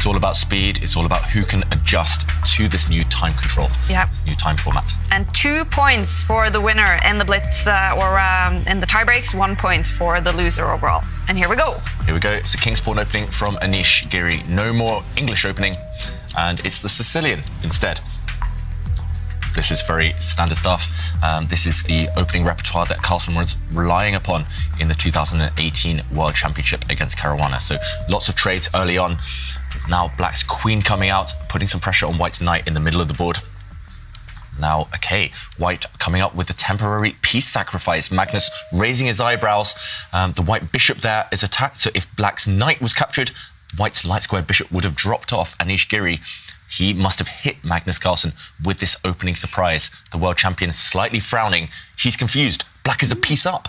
It's all about speed. It's all about who can adjust to this new time control, this new time format. And 2 points for the winner in the blitz or in the tiebreaks, 1 point for the loser overall. And here we go. Here we go. It's a King's Pawn opening from Anish Giri. No more English opening, and it's the Sicilian instead. This is very standard stuff. This is the opening repertoire that Carlsen was relying upon in the 2018 World Championship against Caruana. So lots of trades early on. Now Black's Queen coming out, putting some pressure on White's Knight in the middle of the board. Now, okay, White coming up with a temporary piece sacrifice. Magnus raising his eyebrows. The White Bishop there is attacked. So if Black's Knight was captured, White's light square Bishop would have dropped off. Anish Giri, he must have hit Magnus Carlsen with this opening surprise. The world champion slightly frowning. He's confused. Black is a piece up,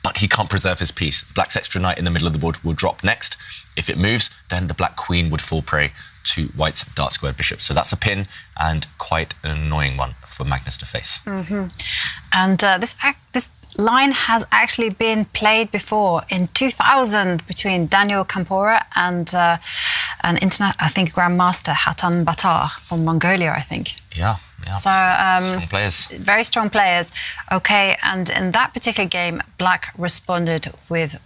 but he can't preserve his piece. Black's extra knight in the middle of the board will drop next. If it moves, then the Black Queen would fall prey to White's dark square Bishop. So that's a pin, and quite an annoying one for Magnus to face. And this line has actually been played before in 2000 between Daniel Campora and an internet, I think, Grandmaster Hatan Batar from Mongolia, I think. Yeah. So strong players. Very strong players. Okay, and in that particular game, Black responded with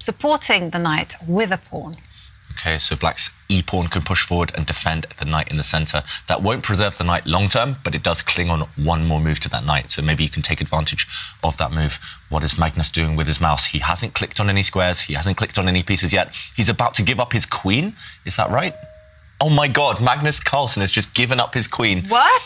supporting the knight with a pawn. Okay, so Black's e-pawn can push forward and defend the knight in the centre. That won't preserve the knight long term, but it does cling on one more move to that knight. So maybe you can take advantage of that move. What is Magnus doing with his mouse? He hasn't clicked on any squares. He hasn't clicked on any pieces yet. He's about to give up his queen. Is that right? Oh my God, Magnus Carlsen has just given up his queen. What?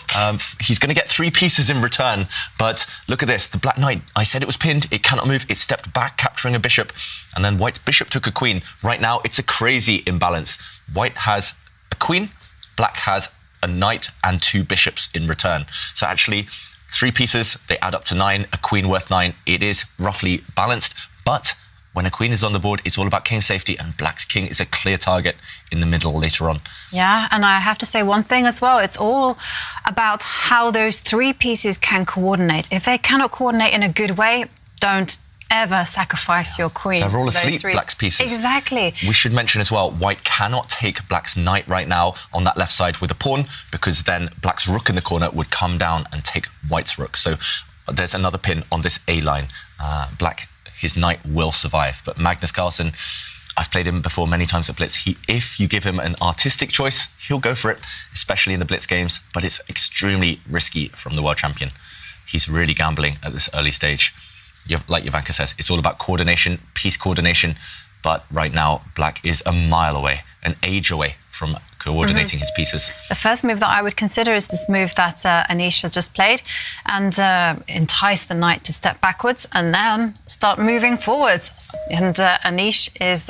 He's going to get 3 pieces in return. But look at this. The Black Knight, I said it was pinned. It cannot move. It stepped back, capturing a bishop. And then White's bishop took a queen. Right now, it's a crazy imbalance. White has a queen. Black has a knight and 2 bishops in return. So actually, 3 pieces, they add up to 9. A queen worth 9. It is roughly balanced. But when a queen is on the board, it's all about king safety, and Black's king is a clear target in the middle later on. Yeah, and I have to say one thing as well. It's all about how those 3 pieces can coordinate. If they cannot coordinate in a good way, don't ever sacrifice your queen. They're all asleep, Black's pieces. Exactly. We should mention as well, White cannot take Black's knight right now on that left side with a pawn, because then Black's rook in the corner would come down and take White's rook. So there's another pin on this A line. Black, his knight will survive. But Magnus Carlsen, I've played him before many times at Blitz. If you give him an artistic choice, he'll go for it, especially in the Blitz games. But it's extremely risky from the world champion. He's really gambling at this early stage. Like Jovanka says, it's all about coordination, piece coordination. But right now, Black is a mile away, an age away from coordinating his pieces. The first move that I would consider is this move that Anish has just played, and entice the knight to step backwards and then start moving forwards. And Anish is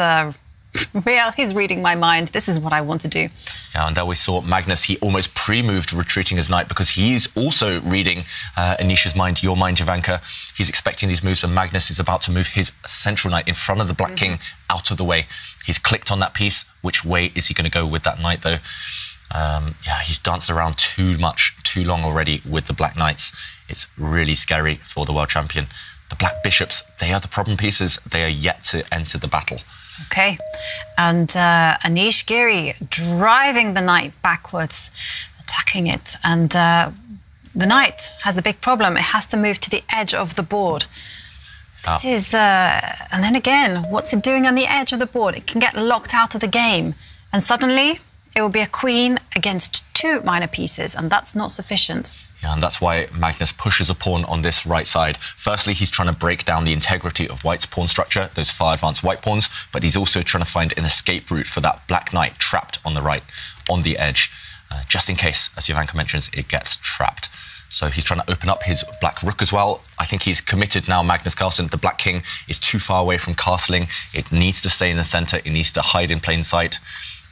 he's reading my mind. This is what I want to do. Yeah, and there we saw Magnus, he almost pre-moved retreating his knight because he's also reading Anish's mind, your mind, Jovanka. He's expecting these moves, and Magnus is about to move his central knight in front of the Black King out of the way. He's clicked on that piece. Which way is he going to go with that knight, though? Yeah, he's danced around too long already with the Black Knights. It's really scary for the world champion. The Black Bishops, they are the problem pieces. They are yet to enter the battle. Okay, and Anish Giri driving the knight backwards, attacking it, and the knight has a big problem. It has to move to the edge of the board. This is, and then again, what's it doing on the edge of the board? It can get locked out of the game, and suddenly it will be a queen against 2 minor pieces, and that's not sufficient. Yeah, and that's why Magnus pushes a pawn on this right side. Firstly, he's trying to break down the integrity of White's pawn structure, those far advanced White pawns, but he's also trying to find an escape route for that Black Knight trapped on the right, on the edge, just in case, as Jovanka mentions, it gets trapped. So he's trying to open up his Black Rook as well. I think he's committed now, Magnus Carlsen. The Black King is too far away from castling. It needs to stay in the centre. It needs to hide in plain sight.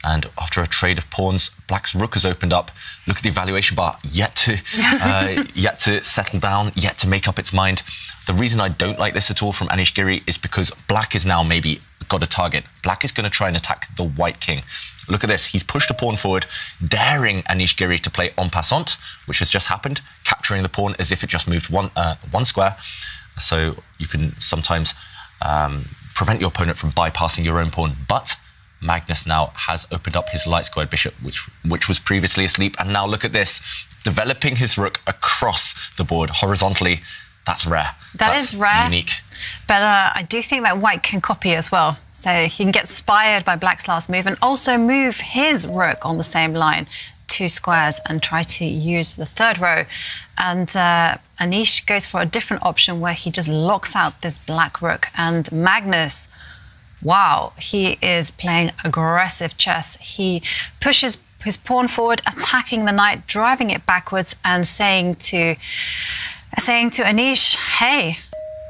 And after a trade of pawns, Black's Rook has opened up. Look at the evaluation bar, yet to settle down, yet to make up its mind. The reason I don't like this at all from Anish Giri is because Black is now maybe got a target. Black is going to try and attack the White King. Look at this. He's pushed a pawn forward, daring Anish Giri to play en passant, which has just happened, capturing the pawn as if it just moved one square. So you can sometimes prevent your opponent from bypassing your own pawn. But Magnus now has opened up his light squared bishop, which was previously asleep. And now look at this, developing his rook across the board horizontally. That's rare. That's rare. Unique. But I do think that white can copy as well. So he can get inspired by black's last move and also move his rook on the same line, 2 squares, and try to use the third row. And Anish goes for a different option where he just locks out this black rook. And Magnus, wow, he is playing aggressive chess. He pushes his pawn forward, attacking the knight, driving it backwards, and saying to Anish, hey,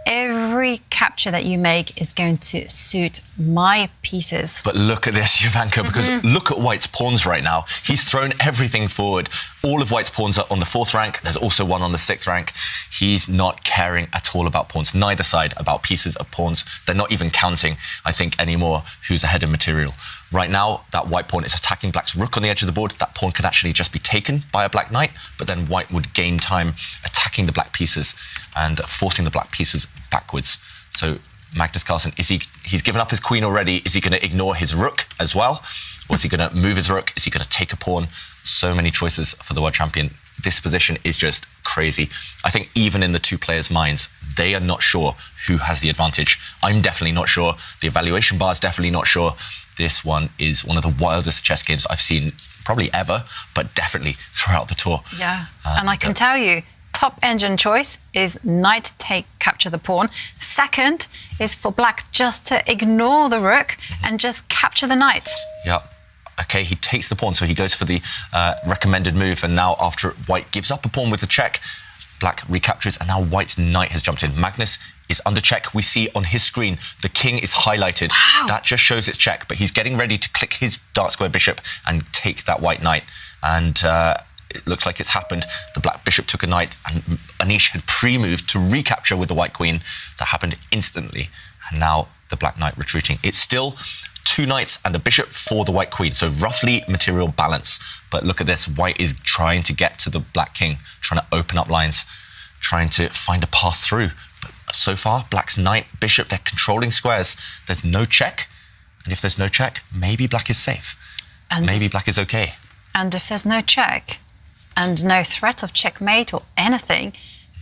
every capture that you make is going to suit my pieces. But look at this, Jovanka, because look at White's pawns right now. He's thrown everything forward. All of White's pawns are on the 4th rank. There's also one on the 6th rank. He's not caring at all about pawns, neither side about pieces of pawns. They're not even counting, I think, anymore who's ahead in material. Right now, that white pawn is attacking black's rook on the edge of the board. That pawn can actually just be taken by a black knight, but then white would gain time attacking the black pieces and forcing the black pieces backwards. So Magnus Carlsen, he's given up his queen already. Is he going to ignore his rook as well? Or is he going to move his rook? Is he going to take a pawn? So many choices for the world champion. This position is just crazy. I think even in the 2 players' minds, they are not sure who has the advantage. I'm definitely not sure. The evaluation bar is definitely not sure. This one is one of the wildest chess games I've seen probably ever, but definitely throughout the tour. Yeah, and I can tell you, top engine choice is knight take, capture the pawn. Second is for black just to ignore the rook and just capture the knight. Yeah. Okay, he takes the pawn, so he goes for the recommended move, and now after white gives up a pawn with the check, black recaptures, and now white's knight has jumped in. Magnus is under check. We see on his screen the king is highlighted. Wow. That just shows it's check, but he's getting ready to click his dark square bishop and take that white knight. And it looks like it's happened. The black bishop took a knight, and Anish had pre-moved to recapture with the white queen. That happened instantly, and now the black knight retreating. It's still 2 knights and a bishop for the white queen, so roughly material balance. But look at this, white is trying to get to the black king, trying to open up lines, trying to find a path through. But so far, black's knight, bishop, they're controlling squares. There's no check, and if there's no check, maybe black is safe. And maybe black is okay. And if there's no check and no threat of checkmate or anything,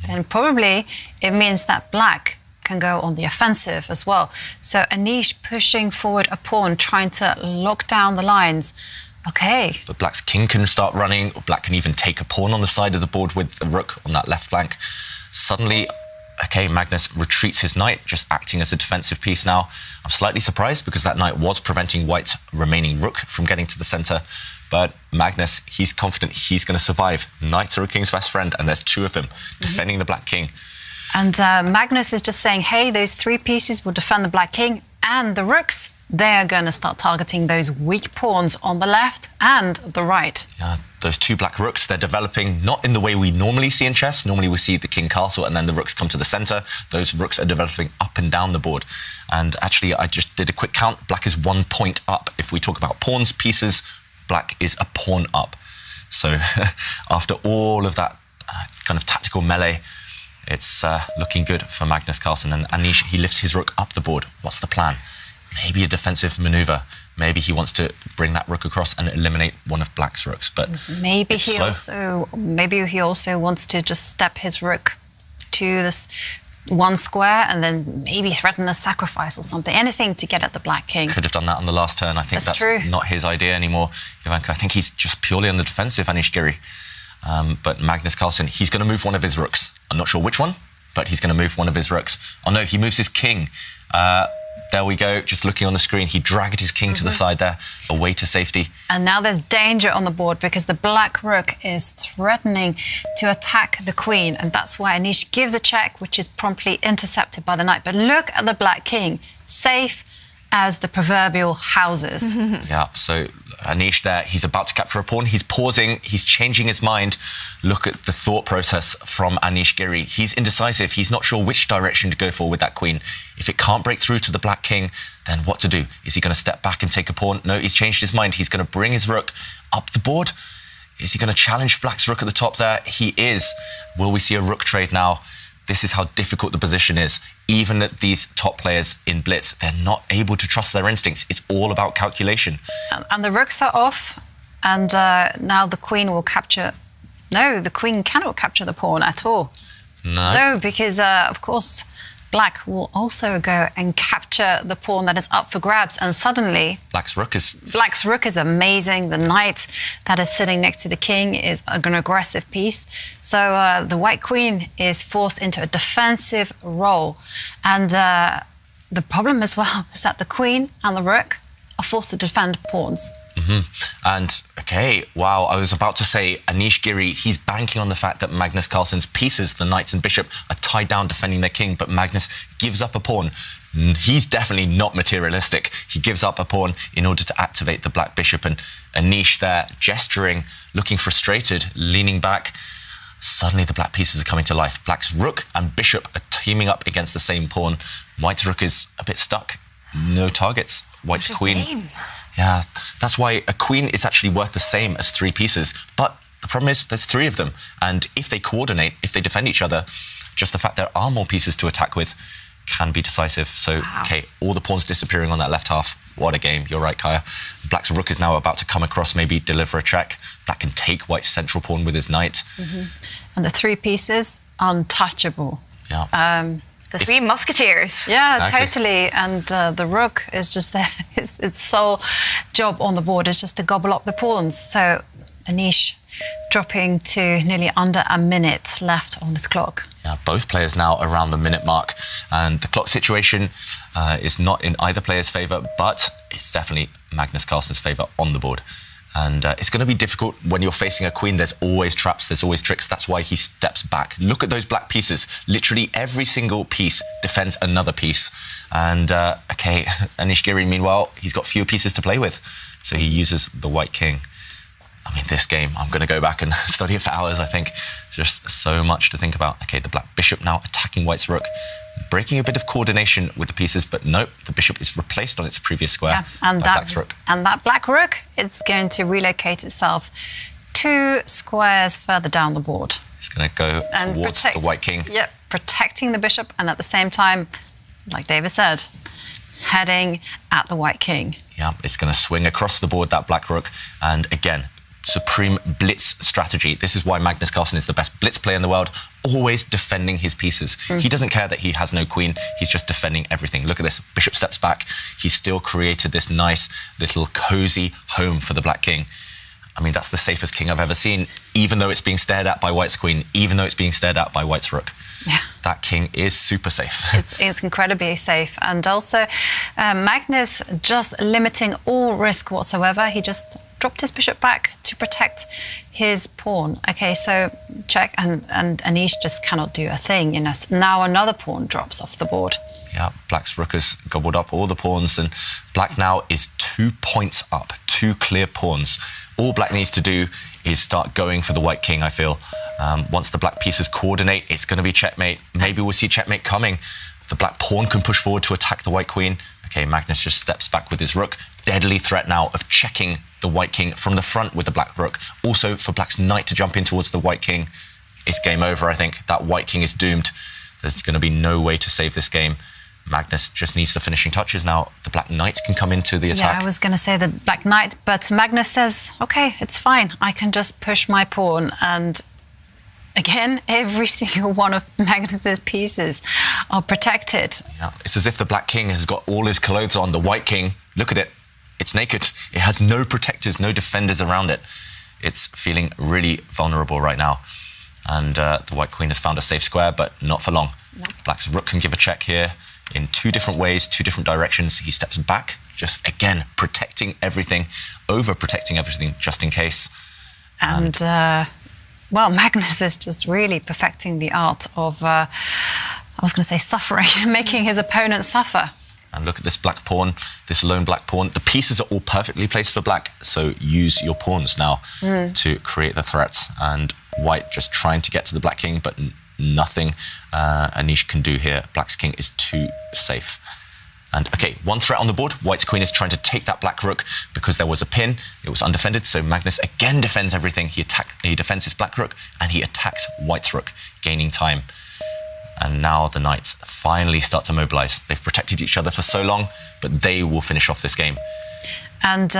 then probably it means that black can go on the offensive as well. So Anish pushing forward a pawn, trying to lock down the lines. Okay. But black's king can start running, or black can even take a pawn on the side of the board with the rook on that left flank. Suddenly, okay, Magnus retreats his knight, just acting as a defensive piece now. I'm slightly surprised because that knight was preventing white's remaining rook from getting to the centre. But Magnus, he's confident he's going to survive. Knights are a king's best friend, and there's 2 of them defending the black king. And Magnus is just saying, hey, those 3 pieces will defend the black king, and the rooks, they're going to start targeting those weak pawns on the left and the right. Yeah, those 2 black rooks, they're developing not in the way we normally see in chess. Normally we see the king castle and then the rooks come to the centre. Those rooks are developing up and down the board. And actually, I just did a quick count. Black is 1 point up. If we talk about pawns, pieces, black is a pawn up. So after all of that kind of tactical melee, it's looking good for Magnus Carlsen. And Anish, he lifts his rook up the board. What's the plan? Maybe a defensive manoeuvre. Maybe he wants to bring that rook across and eliminate one of black's rooks. But maybe he also wants to just step his rook to this 1 square and then maybe threaten a sacrifice or something. Anything to get at the black king. Could have done that on the last turn. I think that's not his idea anymore, Jovanka. I think he's just purely on the defensive, Anish Giri. But Magnus Carlsen, he's going to move one of his rooks. I'm not sure which one, but he's going to move one of his rooks. Oh no, he moves his king. There we go, just looking on the screen. He dragged his king to the side there, away to safety. And now there's danger on the board because the black rook is threatening to attack the queen. And that's why Anish gives a check, which is promptly intercepted by the knight. But look at the black king, safe as the proverbial houses. Yeah, so Anish there, he's about to capture a pawn. He's pausing, he's changing his mind. Look at the thought process from Anish Giri. He's indecisive. He's not sure which direction to go for with that queen. If it can't break through to the black king, then what to do? Is he going to step back and take a pawn? No, he's changed his mind. He's going to bring his rook up the board. Is he going to challenge black's rook at the top there? He is. Will we see a rook trade now? This is how difficult the position is. Even at these top players in blitz, they're not able to trust their instincts. It's all about calculation. And the rooks are off, and now the queen will capture... No, the queen cannot capture the pawn at all. No, because, of course, black will also go and capture the pawn that is up for grabs, and suddenly... Black's rook is amazing. The knight that is sitting next to the king is an aggressive piece. So the white queen is forced into a defensive role. And the problem as well is that the queen and the rook are forced to defend pawns. And, okay, wow, I was about to say Anish Giri, he's banking on the fact that Magnus Carlsen's pieces, the knights and bishop, are tied down defending their king, but Magnus gives up a pawn. He's definitely not materialistic. He gives up a pawn in order to activate the black bishop, and Anish there gesturing, looking frustrated, leaning back. Suddenly the black pieces are coming to life. Black's rook and bishop are teaming up against the same pawn. White's rook is a bit stuck. No targets. White's queen... Yeah, that's why a queen is actually worth the same as 3 pieces. But the problem is there's 3 of them. And if they coordinate, if they defend each other, just the fact there are more pieces to attack with can be decisive. So, okay, all the pawns disappearing on that left half. What a game. You're right, Kaya. Black's rook is now about to come across, maybe deliver a check. Black can take white's central pawn with his knight. And the 3 pieces, untouchable. Yeah. The 3 musketeers. Yeah, exactly. Totally. And the rook is just there. Its sole job on the board is just to gobble up the pawns. So Anish dropping to nearly under a minute left on his clock. Yeah, both players now around the minute mark. And the clock situation is not in either player's favour, but it's definitely Magnus Carlsen's favour on the board. And it's going to be difficult when you're facing a queen. There's always traps, there's always tricks. That's why he steps back. Look at those black pieces. Literally every single piece defends another piece. And, okay, Anish Giri, meanwhile, he's got fewer pieces to play with. So he uses the white king. I mean, this game, I'm going to go back and study it for hours, I think. Just so much to think about. Okay, the black bishop now attacking white's rook, breaking a bit of coordination with the pieces, but nope, the bishop is replaced on its previous square by black's rook. And that black rook, it's going to relocate itself 2 squares further down the board. It's going to go towards the white king. Yep, protecting the bishop, and at the same time, like David said, heading at the white king. Yeah, it's going to swing across the board, that black rook, and again, supreme blitz strategy. This is why Magnus Carlsen is the best blitz player in the world, always defending his pieces. He doesn't care that he has no queen, he's just defending everything. Look at this, bishop steps back. He's still created this nice little cozy home for the black king. I mean, that's the safest king I've ever seen, even though it's being stared at by white's queen, even though it's being stared at by white's rook. Yeah. That king is super safe. It's incredibly safe. And also, Magnus just limiting all risk whatsoever. He just dropped his bishop back to protect his pawn. Okay, so check, and Anish just cannot do a thing. You know, now another pawn drops off the board. Yeah, black's rook has gobbled up all the pawns, and black now is 2 points up, 2 clear pawns. All black needs to do is start going for the white king, I feel. Once the black pieces coordinate, it's going to be checkmate. Maybe we'll see checkmate coming. The black pawn can push forward to attack the white queen. Okay, Magnus just steps back with his rook. Deadly threat now of checking the white king from the front with the black rook. Also, for black's knight to jump in towards the white king, it's game over, I think. That white king is doomed. There's going to be no way to save this game. Magnus just needs the finishing touches now. The black knight can come into the attack. Yeah, I was going to say the black knight, but Magnus says, OK, it's fine. I can just push my pawn. And again, every single one of Magnus's pieces are protected. Yeah, it's as if the black king has got all his clothes on. The white king, look at it. It's naked. It has no protectors, no defenders around it. It's feeling really vulnerable right now. And the white queen has found a safe square, but not for long. No. Black's rook can give a check here in 2 different ways, 2 different directions. He steps back, just again, protecting everything, over-protecting everything, just in case. And well, Magnus is just really perfecting the art of, I was going to say suffering, making his opponent suffer. And look at this black pawn, this lone black pawn. The pieces are all perfectly placed for black, so use your pawns now to create the threats. And white just trying to get to the black king, but nothing Anish can do here. Black's king is too safe. And okay, 1 threat on the board. White's queen is trying to take that black rook because there was a pin. It was undefended, so Magnus again defends everything. He defends his black rook and he attacks white's rook, gaining time. And now the knights finally start to mobilize. They've protected each other for so long, but they will finish off this game. And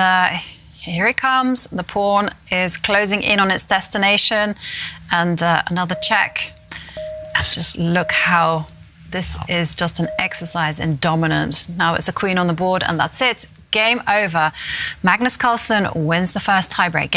here it comes. The pawn is closing in on its destination. And another check. And just look how this is just an exercise in dominance. Now it's a queen on the board, and that's it. Game over. Magnus Carlsen wins the first tiebreak.